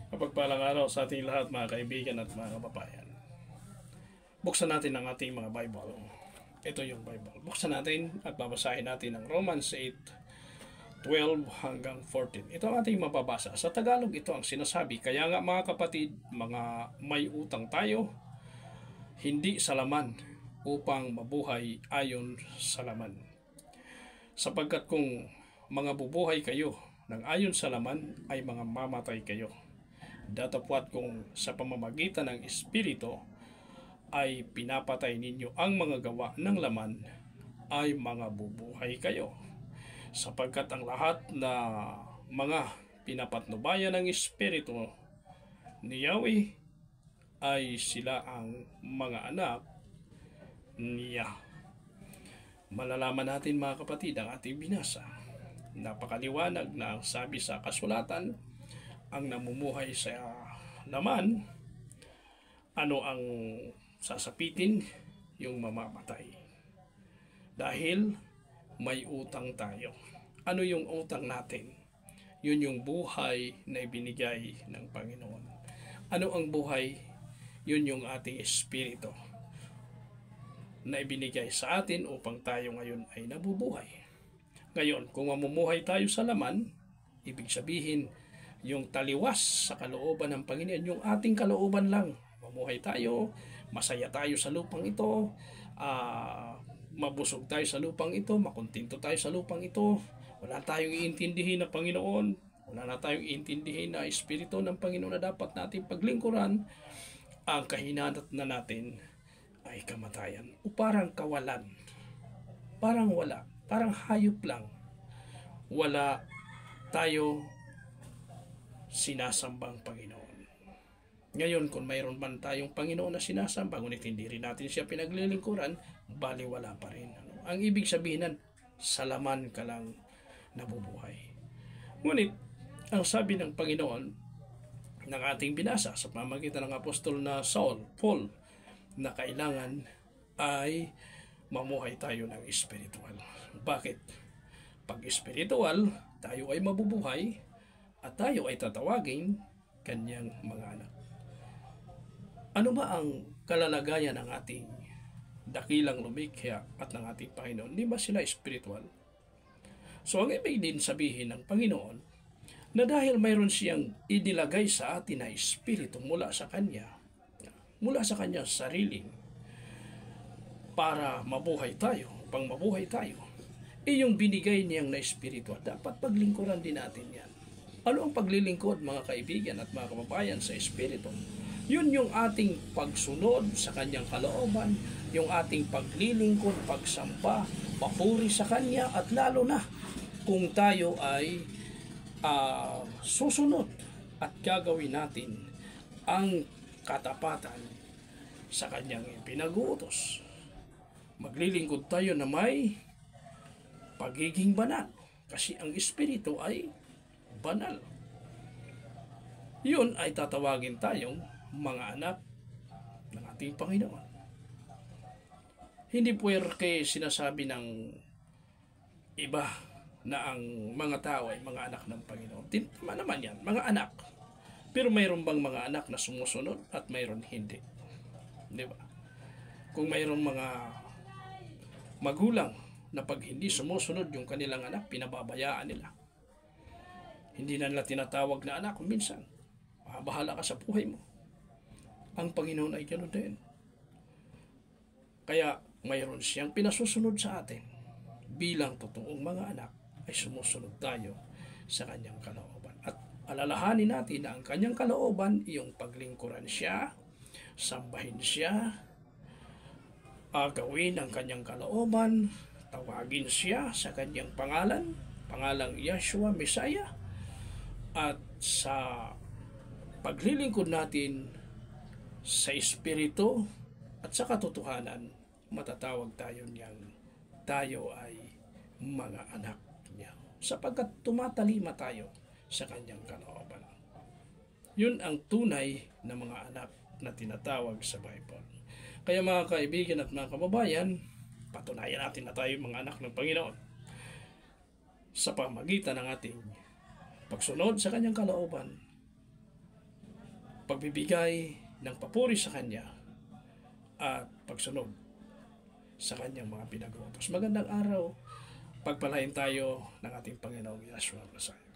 Mapagpalang araw sa ating lahat, mga kaibigan at mga kababayan. Buksan natin ang ating mga Bible. Ito yung Bible. Buksan natin at babasahin natin ang Romans 8:12 hanggang 14. Ito ang ating mababasa. Sa Tagalog ito ang sinasabi. Kaya nga mga kapatid, mga may utang tayo, hindi sa laman upang mabuhay ayon sa laman. Sapagkat kung mga bubuhay kayo ng ayon sa laman ay mga mamatay kayo. Datapwat kung sa pamamagitan ng Espiritu ay pinapatay ninyo ang mga gawa ng laman, ay mga bubuhay kayo. Sapagkat ang lahat na mga pinapatnubayan ng Espiritu ni Yahweh ay sila ang mga anak niya. Malalaman natin mga kapatid ang ating binasa. Napakaliwanag na ang sabi sa kasulatan, ang namumuhay sa laman, ano ang sasapitin? Yung mamamatay. Dahil may utang tayo. Ano yung utang natin? Yun yung buhay na ibinigay ng Panginoon. Ano ang buhay? Yun yung ating espiritu na ibinigay sa atin upang tayo ngayon ay nabubuhay. Ngayon, kung mamumuhay tayo sa laman, ibig sabihin, yung taliwas sa kalooban ng Panginoon, yung ating kalooban lang. Mamuhay tayo, masaya tayo sa lupang ito, mabusog tayo sa lupang ito, makontento tayo sa lupang ito, wala tayong iintindihin na Panginoon, wala na tayong iintindihin na Espiritu ng Panginoon na dapat natin paglingkuran, ang kahinanat na natin ay kamatayan o parang kawalan, parang wala, parang hayop lang. Wala tayo sinasambang Panginoon. Ngayon, kung mayroon man tayong Panginoon na sinasamba, ngunit hindi rin natin siya pinaglilingkuran, baliwala pa rin. Ang ibig sabihin nan, sa laman ka lang nabubuhay. Ngunit, ang sabi ng Panginoon ng ating binasa sa pamamagitan ng apostol na Paul, na kailangan ay mamuhay tayo ng espiritual. Bakit? Pag espiritual, tayo ay mabubuhay at tayo ay tatawagin kanyang mga anak. Ano ba ang kalalagayan ng ating dakilang lumikha at ng ating Panginoon? Di ba sila espiritual? So ang ibig din sabihin ng Panginoon na dahil mayroon siyang idilagay sa atin na espiritu mula sa kanyang sarili para mabuhay tayo, pang mabuhay tayo, yung binigay niyang na espiritu, dapat paglingkuran din natin yan. Ano ang paglilingkod, mga kaibigan at mga kababayan, sa espiritu? Yun yung ating pagsunod sa kanyang kalooban, yung ating paglilingkod, pagsamba, papuri sa kanya, at lalo na kung tayo ay susunod at gagawin natin ang katapatan sa kanyang pinag-uutos. Maglilingkod tayo na may pagiging banal, kasi ang espiritu ay banal. Yun ay tatawagin tayong mga anak ng ating Panginoon. Hindi puwerke sinasabi ng iba na ang mga tao ay mga anak ng Panginoon. Tama naman yan, mga anak. Pero mayroon bang mga anak na sumusunod at mayroon hindi? Di ba? Kung mayroong mga magulang na pag hindi sumusunod yung kanilang anak, pinababayaan nila. Hindi na nila tinatawag na anak. Minsan, bahala ka sa buhay mo. Ang Panginoon ay ganoon din. Kaya mayroon siyang pinasusunod sa atin. Bilang totoong mga anak, ay sumusunod tayo sa kanyang kalooban. At alalahanin natin na ang kanyang kalooban, iyong paglingkuran siya, sambahin siya, gawin ang kanyang kalooban, tawagin siya sa kanyang pangalang Yeshua, Messiah, at sa paglilingkod natin sa espiritu at sa katotohanan, matatawag tayo niyang tayo ay mga anak niya, sapagkat tumatalima tayo sa kanyang kalooban. Yun ang tunay na mga anak na tinatawag sa Bible. Kaya mga kaibigan at mga kababayan, patunayan natin na tayo mga anak ng Panginoon sa pamagitan ng ating pagsunod sa kanyang kalooban pagbibigay ng papuri sa Kanya at pagsunod sa Kanyang mga pinag-utos. Magandang araw, pagpalain tayo ng ating Panginoong Yeshua Messiah.